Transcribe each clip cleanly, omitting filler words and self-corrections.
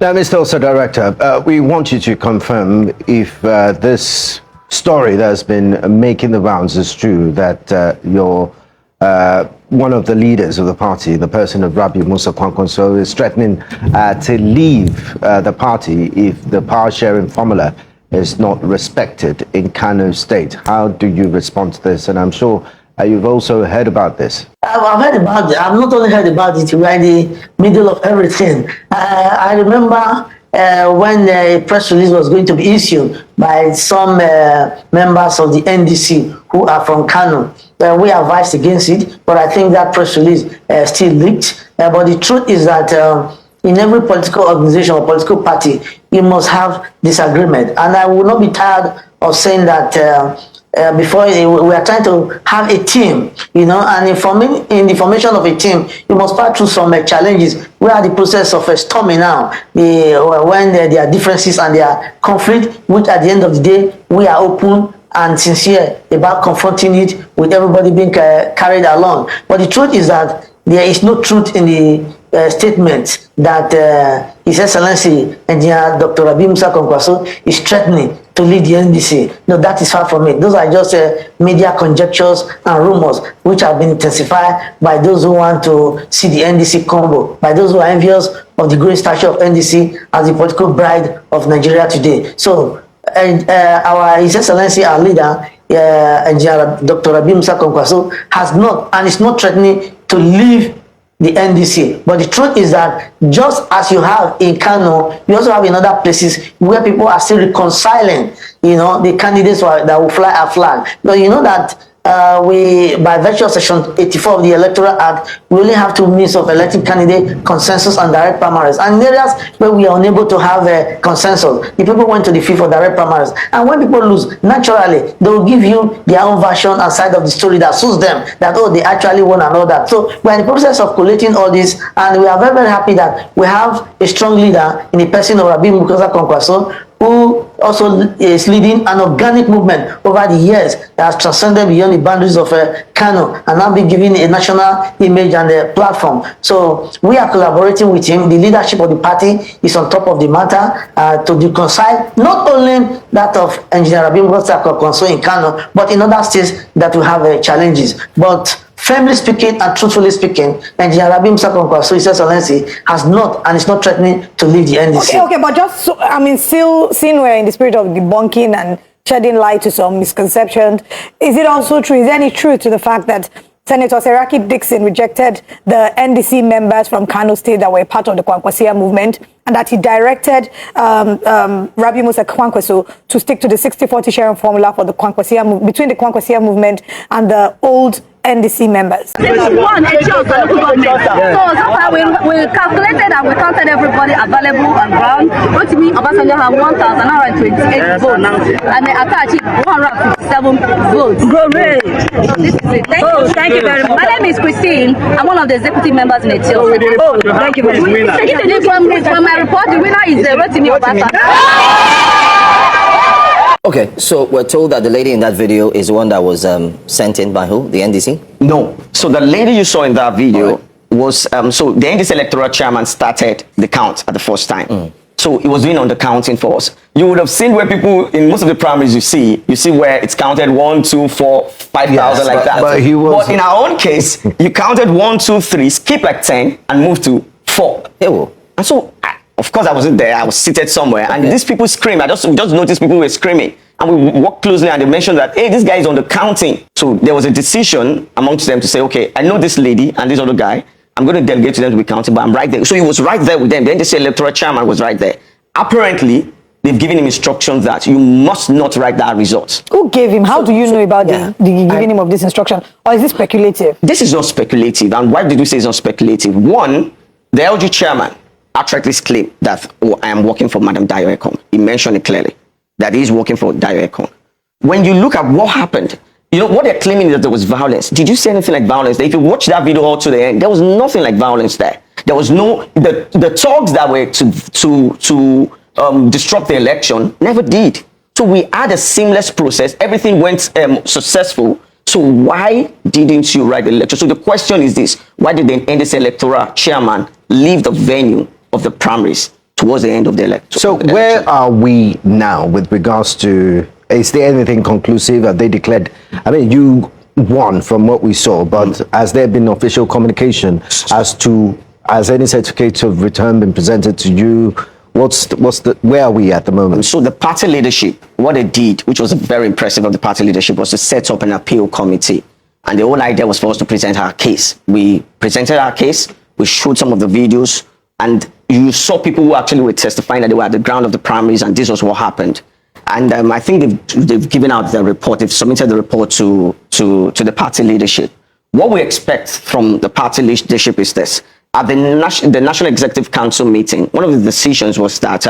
Now, Mr. Also Director, we want you to confirm if this story that has been making the rounds is true, that you're one of the leaders of the party, the person of Rabi Musa Kwankwaso, is threatening to leave the party if the power sharing formula is not respected in Kano State. How do you respond to this? And I'm sure you've also heard about this. I've heard about it. I've not only heard about it, we're in the middle of everything. I remember when a press release was going to be issued by some members of the NDC who are from Kano. We advised against it, but I think that press release still leaked. But the truth is that in every political organization or political party, you must have disagreement. And I will not be tired of saying that before we are trying to have a team, you know, and in the formation of a team, you must pass through some challenges. We are in the process of storming now, when there are differences and there are conflict, which at the end of the day, we are open and sincere about confronting it with everybody being carried along. But the truth is that there is no truth in the statement that His Excellency Engineer Dr. Rabi Musa Kwankwaso is threatening to lead the NDC. No, that is far from it. Those are just media conjectures and rumors which have been intensified by those who want to see the NDC combo, by those who are envious of the great stature of NDC as the political bride of Nigeria today. So our His Excellency, our leader, Engineer Dr. Rabi Musa Kwankwaso, has not and is not threatening to leave the NDC. But the truth is that just as you have in Kano, you also have in other places where people are still reconciling, you know, the candidates that will fly a flag. But you know that we, by virtue of Section 84 of the Electoral Act, we only have 2 means of electing candidate: consensus and direct primaries. And in areas where we are unable to have a consensus, the people went to the field for direct primaries. And when people lose, naturally, they will give you their own version and side of the story that suits them, that, oh, they actually won and all that. So we're in the process of collating all this, and we are very, very happy that we have a strong leader in the person of Rabi Musa Kwankwaso, who also is leading an organic movement over the years that has transcended beyond the boundaries of Kano and now been given a national image and a platform. So we are collaborating with him. The leadership of the party is on top of the matter to reconcile not only that of Engineer Rabi Musa Kwankwaso in Kano, but in other states that will have challenges. But firmly speaking and truthfully speaking, Engineer Rabi Musa Kwankwaso, His Excellency, has not and is not threatening to lead the NDC. Okay, but just, so, I mean, still, seeing we're in the spirit of debunking and shedding light to some misconceptions, is it also true, is there any truth to the fact that Senator Seraki Dixon rejected the NDC members from Kano State that were part of the Kwankwasia movement, and that he directed Rabi Musa Kwankwaso to stick to the 60-40 sharing formula for the Kwankwasia between the Kwankwasia movement and the old NDC members? This is one issue of the local government. So far we calculated and we counted everybody available on ground, which means Obasanjo have 1,928 votes and the Akachi 157 votes. Great. So this is it. Thank you very much. My name is Christine. I'm one of the executive members in Ethiopia. Thank you very much. From my report, the winner is Rotimi Obasa. Okay, so we're told that the lady in that video is the one that was sent in by who? The NDC? No. So the lady you saw in that video was, so the NDC electoral chairman started the count at the first time. So he was doing on the counting for us. You would have seen where people, in most of the primaries you see where it's counted 1, 2, 4, 5,000 like that. But in our own case, you counted 1, 2, 3, skip like 10 and moved to 4. And so, of course, I wasn't there. I was seated somewhere, and these people screamed. We just noticed people were screaming, and we walked closely, and they mentioned that, hey, this guy is on the counting. So there was a decision amongst them to say, okay, I know this lady and this other guy. I'm going to delegate to them to be counted, but I'm right there. So he was right there with them. Then they say electoral chairman was right there. Apparently, they've given him instructions that you must not write that result. Who gave him? How do you know about the giving him of this instruction? Or is this speculative? This is not speculative. And why did we say it's not speculative? One, the LG chairman accurately claimed that, oh, I am working for Madam Dayo Ekong. He mentioned it clearly, that he's working for Dayo Ekong. When you look at what happened, you know, what they're claiming is that there was violence. Did you see anything like violence? If you watch that video all to the end, there was nothing like violence there. There was no, the talks that were to disrupt the election never did. So we had a seamless process. Everything went successful. So why didn't you write the lecture? So the question is this: why did the NDC electoral chairman leave the venue of the primaries towards the end of the election. So where are we now with regards to, is there anything conclusive? Have they declared, I mean, you won from what we saw, but has there been official communication as to, has any certificate of return been presented to you? Where are we at the moment? So the party leadership, what they did, which was very impressive of the party leadership, was to set up an appeal committee. And the whole idea was for us to present our case. We presented our case, we showed some of the videos, and you saw people who actually were testifying that they were at the ground of the primaries, and this was what happened. And I think they've given out the report, they've submitted the report to the party leadership. What we expect from the party leadership is this. At the National Executive Council meeting, one of the decisions was that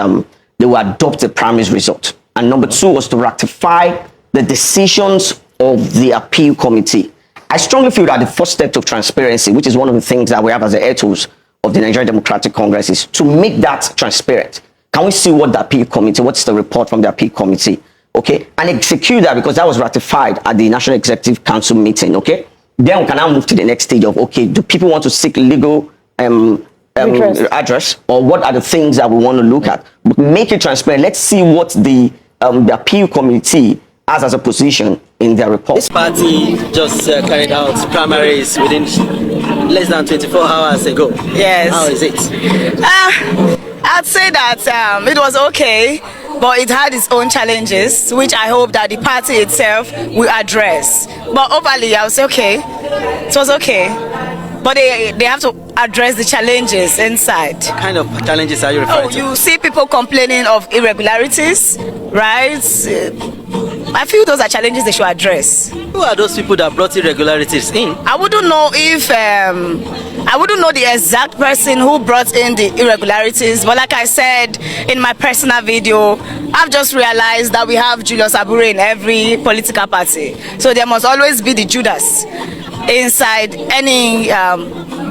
they will adopt the primaries result. And number two was to ratify the decisions of the appeal committee. I strongly feel that the first step to transparency, which is one of the things that we have as the ethos of the Nigerian Democratic Congress, is to make that transparent. Can we see what the appeal committee, what's the report from the appeal committee, okay? And execute that, because that was ratified at the National Executive Council meeting, okay? Then we can now move to the next stage of, okay, do people want to seek legal address, or what are the things that we want to look at? Make it transparent. Let's see what the appeal committee has as a position in their report. This party just carried out primaries within less than 24 hours ago. Yes. How is it? I'd say that it was okay, but it had its own challenges, which I hope that the party itself will address. But overall, I would say okay. It was okay. But they have to address the challenges inside. What kind of challenges are you referring to? You see people complaining of irregularities, right? I feel those are challenges they should address. Who are those people that brought irregularities in? I wouldn't know if I wouldn't know the exact person who brought in the irregularities, but like I said in my personal video, I've just realized that we have Julius Abure in every political party, so there must always be the Judas inside any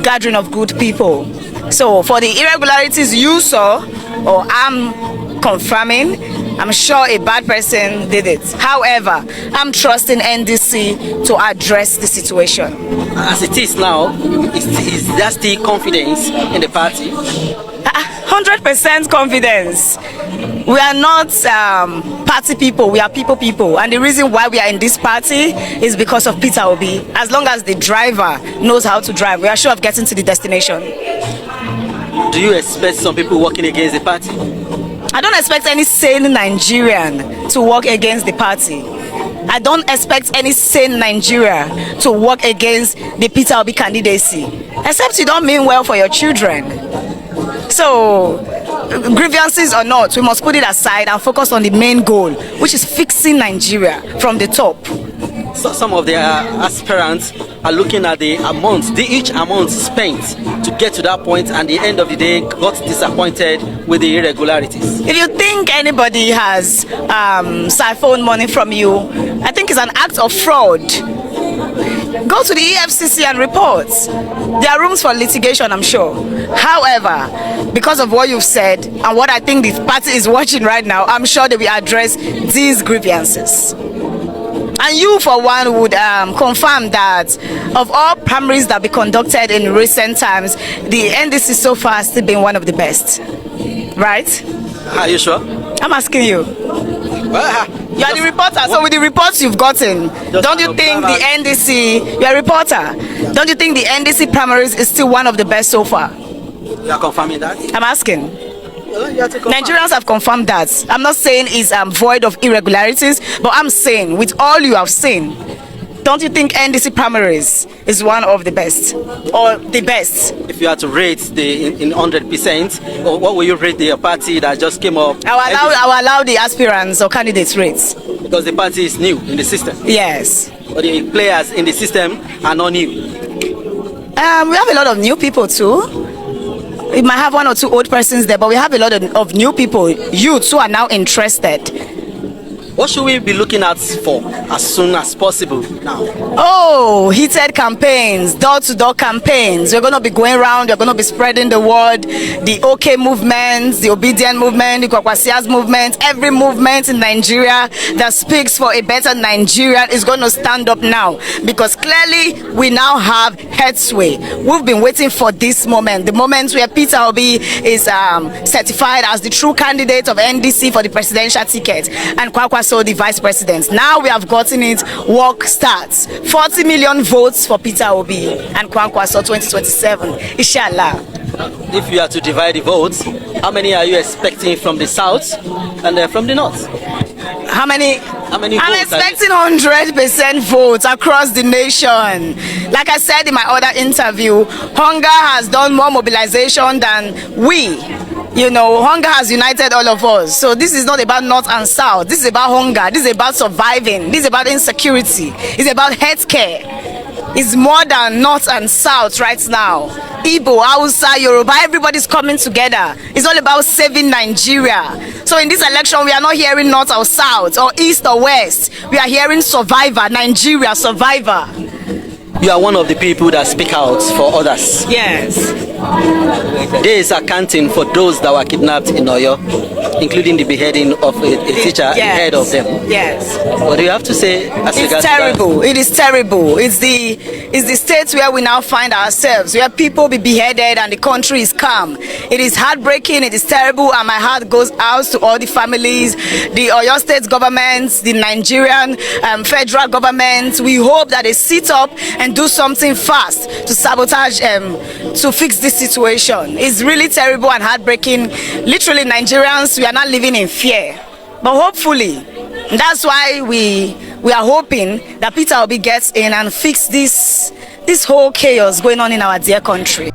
gathering of good people. So for the irregularities you saw, or I'm confirming, I'm sure a bad person did it. However, I'm trusting NDC to address the situation. As it is now, is there still confidence in the party? 100% confidence. We are not party people, we are people. And the reason why we are in this party is because of Peter Obi. As long as the driver knows how to drive, we are sure of getting to the destination. Do you expect some people working against the party? I don't expect any sane Nigerian to work against the party. I don't expect any sane Nigeria to work against the Peter Obi candidacy, except you don't mean well for your children. So, grievances or not, we must put it aside and focus on the main goal, which is fixing Nigeria from the top. So some of their aspirants are looking at the amount, each amount spent to get to that point, and at the end of the day got disappointed with the irregularities. If you think anybody has siphoned money from you, I think it's an act of fraud. Go to the EFCC and report. There are rooms for litigation, I'm sure. However, because of what you've said and what I think the party is watching right now, I'm sure they will address these grievances. And you, for one, would confirm that of all primaries that be conducted in recent times, the NDC so far has still been one of the best. Right? Are you sure? I'm asking you. You are the reporter, so with the reports you've gotten, don't you think the NDC, you're a reporter, don't you think the NDC primaries is still one of the best so far? You are confirming that? I'm asking. Nigerians have confirmed that. I'm not saying it's void of irregularities, but I'm saying with all you have seen, don't you think NDC primaries is one of the best or the best? If you had to rate in 100%, or what will you rate the party that just came up? I will allow the aspirants or candidates rates. Because the party is new in the system. Yes. But the players in the system are not new. We have a lot of new people too. We might have one or two old persons there, but we have a lot of new people, youths who are now interested. What should we be looking at for as soon as possible now? Oh, heated campaigns, door-to-door campaigns. We're going to be going around, we're going to be spreading the word, the OK movement, the obedient movement, the Kwakwasia's movement. Every movement in Nigeria that speaks for a better Nigeria is going to stand up now, because clearly we now have headsway. We've been waiting for this moment, the moment where Peter Obi is certified as the true candidate of NDC for the presidential ticket and Kwakwaso the vice president. Now we have gotten it. Work starts. 40 million votes for Peter Obi and Kwakwaso 2027. Inshallah. If you are to divide the votes, how many are you expecting from the south and from the north? How many? I'm expecting 100% votes across the nation. Like I said in my other interview, hunger has done more mobilization than we. You know, hunger has united all of us. So this is not about north and south. This is about hunger. This is about surviving. This is about insecurity. It's about healthcare. It's more than north and south right now. Igbo, Hausa, Yoruba, everybody's coming together. It's all about saving Nigeria. So in this election, we are not hearing north or south or east or west. We are hearing survivor, Nigeria, survivor. You are one of the people that speak out for others. Yes. There is accounting for those that were kidnapped in Oyo, including the beheading of a teacher ahead of them. Yes. What do you have to say as It's regards terrible. It is terrible. It's the state where we now find ourselves, where people be beheaded and the country is calm. It is heartbreaking. It is terrible, and my heart goes out to all the families, the Oyo State government, the Nigerian federal government. We hope that they sit up and do something fast to sabotage, to fix this situation. It's really terrible and heartbreaking. Literally, Nigerians, we are not living in fear. But hopefully, that's why we are hoping that Peter Obi gets in and fix this whole chaos going on in our dear country.